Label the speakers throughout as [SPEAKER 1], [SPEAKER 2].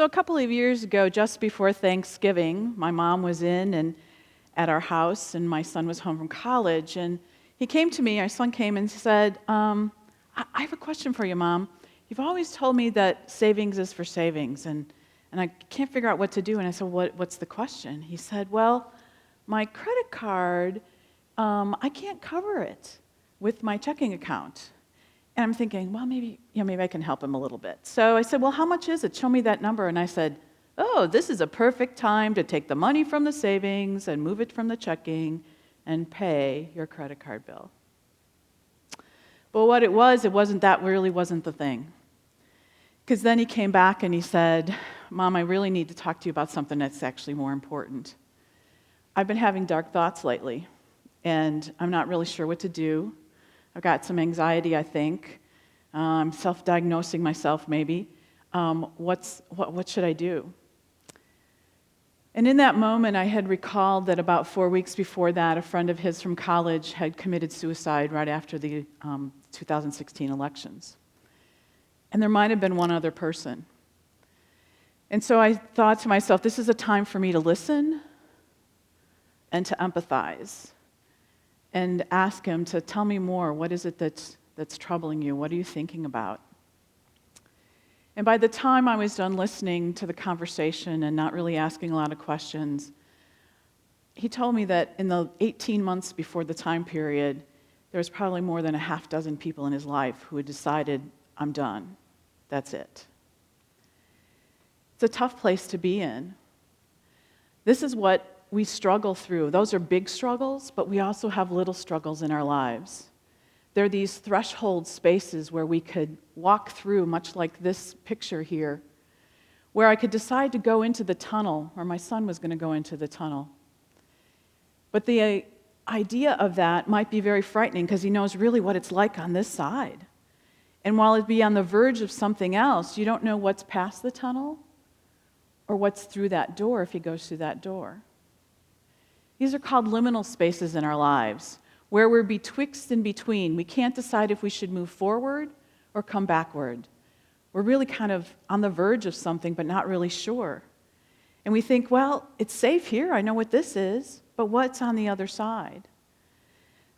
[SPEAKER 1] So a couple of years ago, just before Thanksgiving, my mom was in and at our house, and my son was home from college. And he came to me, our son came and said, I have a question for you, Mom. You've always told me that savings is for savings, and I can't figure out what to do. And I said, what's the question? He said, well, my credit card, I can't cover it with my checking account. And I'm thinking, well, maybe I can help him a little bit. So I said, well, how much is it? Show me that number. And I said, oh, this is a perfect time to take the money from the savings and move it from the checking and pay your credit card bill. But what it wasn't that really wasn't the thing. Because then he came back and he said, Mom, I really need to talk to you about something that's actually more important. I've been having dark thoughts lately, and I'm not really sure what to do. I've got some anxiety, I think. I'm self-diagnosing myself, maybe. What should I do? And in that moment, I had recalled that about 4 weeks before that, a friend of his from college had committed suicide right after the 2016 elections. And there might have been one other person. And so I thought to myself, this is a time for me to listen and to empathize and ask him to tell me more. What is it that's troubling you? What are you thinking about? And by the time I was done listening to the conversation and not really asking a lot of questions, he told me that in the 18 months before the time period, there was probably more than a half dozen people in his life who had decided, I'm done. That's it. It's a tough place to be in. This is what we struggle through. Those are big struggles, but we also have little struggles in our lives. There are these threshold spaces where we could walk through, much like this picture here, where I could decide to go into the tunnel, or my son was going to go into the tunnel. But the idea of that might be very frightening because he knows really what it's like on this side. And while it'd be on the verge of something else, you don't know what's past the tunnel or what's through that door if he goes through that door. These are called liminal spaces in our lives, where we're betwixt and between. We can't decide if we should move forward or come backward. We're really kind of on the verge of something, but not really sure. And we think, well, it's safe here. I know what this is, but what's on the other side?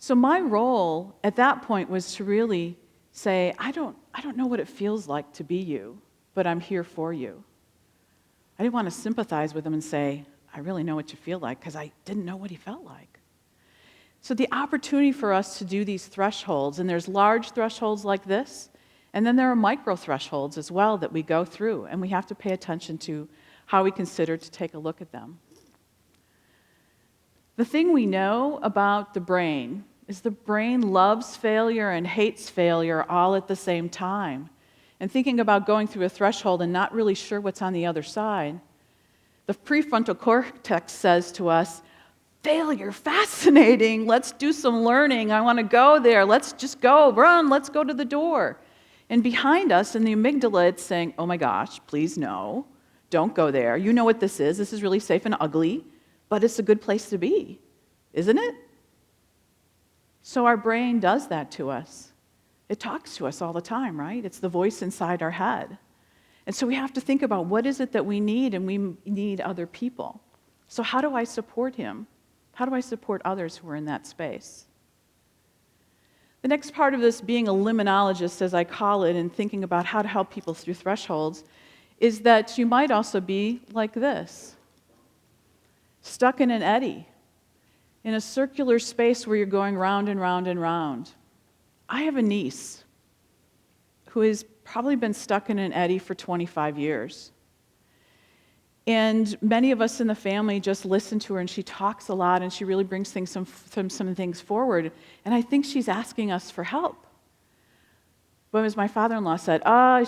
[SPEAKER 1] So my role at that point was to really say, I don't know what it feels like to be you, but I'm here for you. I didn't want to sympathize with him and say, I really know what you feel like, because I didn't know what he felt like. So the opportunity for us to do these thresholds, and there's large thresholds like this, and then there are micro thresholds as well that we go through, and we have to pay attention to how we consider to take a look at them. The thing we know about the brain is the brain loves failure and hates failure all at the same time. And thinking about going through a threshold and not really sure what's on the other side, the prefrontal cortex says to us, failure, fascinating, let's do some learning, I want to go there, let's just go, run, let's go to the door. And behind us in the amygdala, it's saying, oh my gosh, please no, don't go there. You know what this is really safe and ugly, but it's a good place to be, isn't it? So our brain does that to us. It talks to us all the time, right? It's the voice inside our head. And so we have to think about what is it that we need, and we need other people. So how do I support him? How do I support others who are in that space? The next part of this, being a liminologist, as I call it, and thinking about how to help people through thresholds, is that you might also be like this, stuck in an eddy, in a circular space where you're going round and round and round. I have a niece who has probably been stuck in an eddy for 25 years. And many of us in the family just listen to her, and she talks a lot, and she really brings some things forward. And I think she's asking us for help. But as my father-in-law said,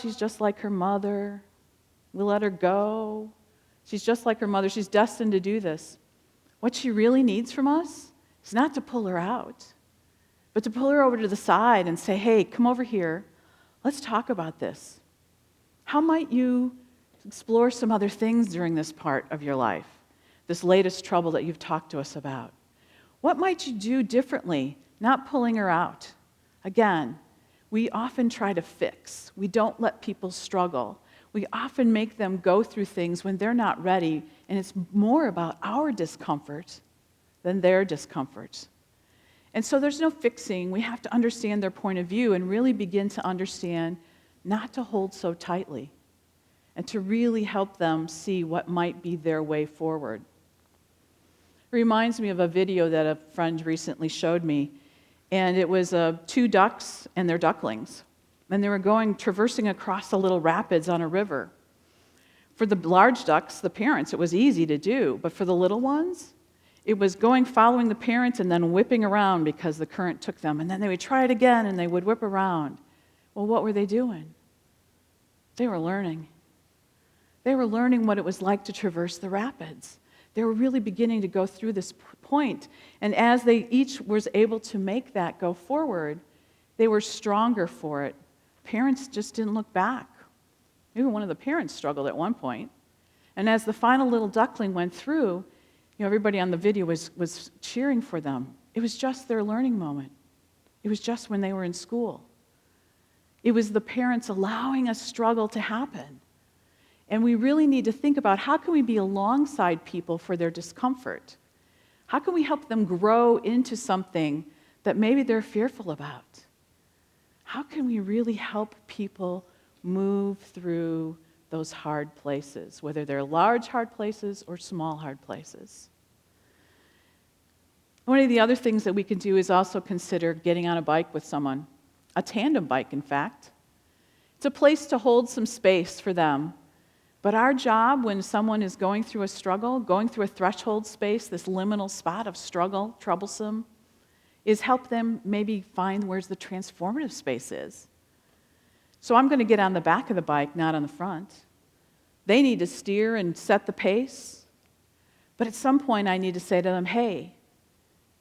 [SPEAKER 1] she's just like her mother. We'll let her go. She's just like her mother. She's destined to do this. What she really needs from us is not to pull her out, but to pull her over to the side and say, hey, come over here. Let's talk about this. How might you explore some other things during this part of your life, this latest trouble that you've talked to us about? What might you do differently, not pulling her out? Again, we often try to fix. We don't let people struggle. we often make them go through things when they're not ready, and it's more about our discomfort than their discomfort. And so there's no fixing. We have to understand their point of view and really begin to understand not to hold so tightly and to really help them see what might be their way forward. It reminds me of a video that a friend recently showed me, and it was two ducks and their ducklings. And they were traversing across a little rapids on a river. For the large ducks, the parents, it was easy to do, but for the little ones, it was following the parents and then whipping around because the current took them. And then they would try it again and they would whip around. Well, what were they doing? They were learning. They were learning what it was like to traverse the rapids. They were really beginning to go through this point. And as they each was able to make that go forward, they were stronger for it. Parents just didn't look back. Even one of the parents struggled at one point. And as the final little duckling went through, everybody on the video was cheering for them. It was just their learning moment. It was just when they were in school. It was the parents allowing a struggle to happen. And we really need to think about how can we be alongside people for their discomfort? How can we help them grow into something that maybe they're fearful about? How can we really help people move through those hard places, whether they're large hard places or small hard places? One of the other things that we can do is also consider getting on a bike with someone, a tandem bike, in fact. It's a place to hold some space for them. But our job when someone is going through a struggle, going through a threshold space, this liminal spot of struggle, troublesome, is help them maybe find where the transformative space is. So I'm going to get on the back of the bike, not on the front. They need to steer and set the pace. But at some point I need to say to them, hey,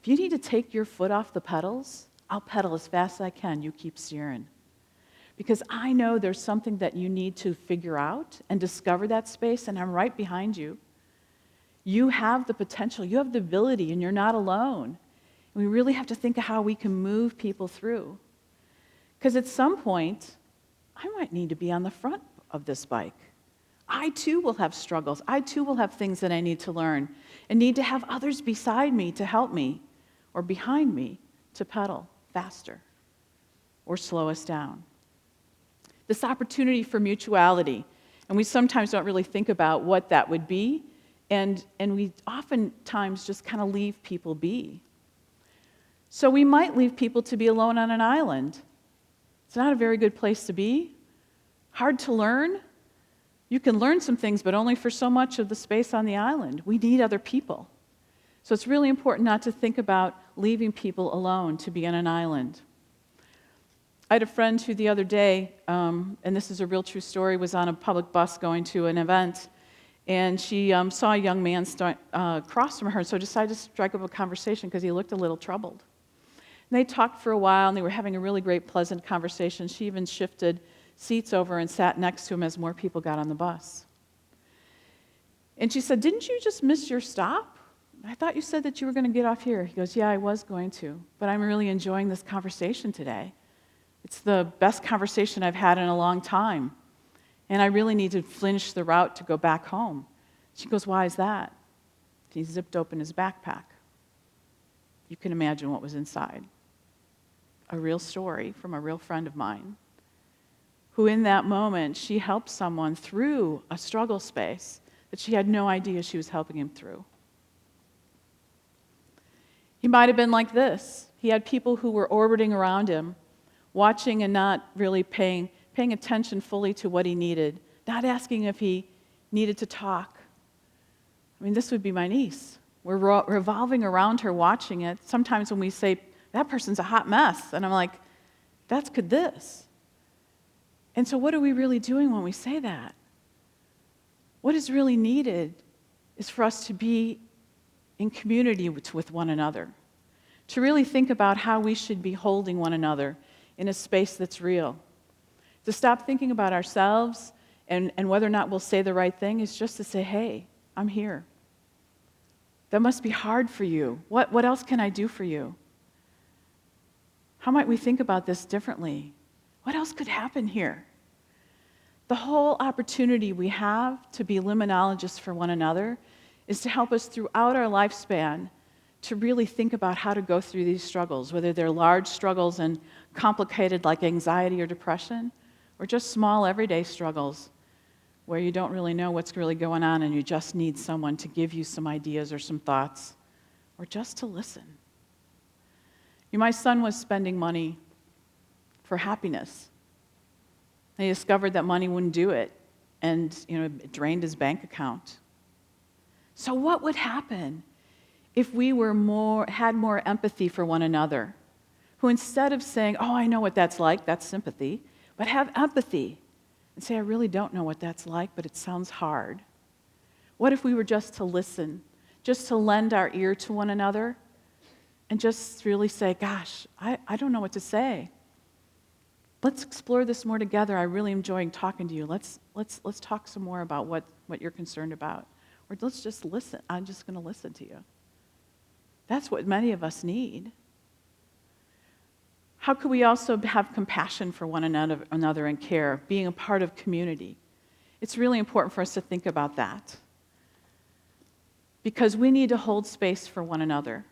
[SPEAKER 1] if you need to take your foot off the pedals, I'll pedal as fast as I can. You keep steering. Because I know there's something that you need to figure out and discover that space, and I'm right behind you. You have the potential, you have the ability, and you're not alone. And we really have to think of how we can move people through. Because at some point, I might need to be on the front of this bike. I too will have struggles. I too will have things that I need to learn and need to have others beside me to help me or behind me to pedal faster or slow us down. This opportunity for mutuality, and we sometimes don't really think about what that would be, and we oftentimes just kind of leave people be. So we might leave people to be alone on an island. It's not a very good place to be. Hard to learn. You can learn some things, but only for so much of the space on the island. We need other people. So it's really important not to think about leaving people alone to be on an island. I had a friend who the other day, and this is a real true story, was on a public bus going to an event, and she saw a young man across from her, so decided to strike up a conversation because he looked a little troubled. And they talked for a while, and they were having a really great, pleasant conversation. She even shifted seats over and sat next to him as more people got on the bus. And she said, "Didn't you just miss your stop? I thought you said that you were going to get off here." He goes, "Yeah, I was going to, but I'm really enjoying this conversation today. It's the best conversation I've had in a long time, and I really need to finish the route to go back home." She goes, "Why is that?" He zipped open his backpack. You can imagine what was inside. A real story from a real friend of mine, who in that moment, she helped someone through a struggle space that she had no idea she was helping him through. He might have been like this. He had people who were orbiting around him, watching and not really paying attention fully to what he needed, not asking if he needed to talk. I mean, this would be my niece. We're revolving around her, watching it. Sometimes when we say, "That person's a hot mess," and I'm like, "That's good this." And so what are we really doing when we say that? What is really needed is for us to be in community with one another, to really think about how we should be holding one another in a space that's real. To stop thinking about ourselves and whether or not we'll say the right thing is just to say, "Hey, I'm here. That must be hard for you. What else can I do for you? How might we think about this differently? What else could happen here?" The whole opportunity we have to be liminologists for one another is to help us throughout our lifespan to really think about how to go through these struggles, whether they're large struggles and complicated like anxiety or depression, or just small everyday struggles where you don't really know what's really going on and you just need someone to give you some ideas or some thoughts, or just to listen. My son was spending money for happiness. He discovered that money wouldn't do it, and it drained his bank account. So what would happen if we had more empathy for one another, who instead of saying, "Oh, I know what that's like," that's sympathy, but have empathy and say, "I really don't know what that's like, but it sounds hard." What if we were just to listen, just to lend our ear to one another, and just really say, "Gosh, I don't know what to say. Let's explore this more together. I really enjoyed talking to you. Let's talk some more about what you're concerned about. Or let's just listen. I'm just going to listen to you." That's what many of us need. How could we also have compassion for one another and care, being a part of community? It's really important for us to think about that, because we need to hold space for one another.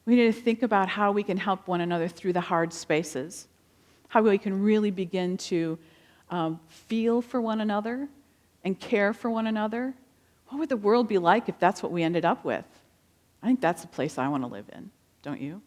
[SPEAKER 1] We need to think about how we can help one another through the hard spaces, how we can really begin to feel for one another and care for one another. What would the world be like if that's what we ended up with? I think that's the place I want to live in, don't you?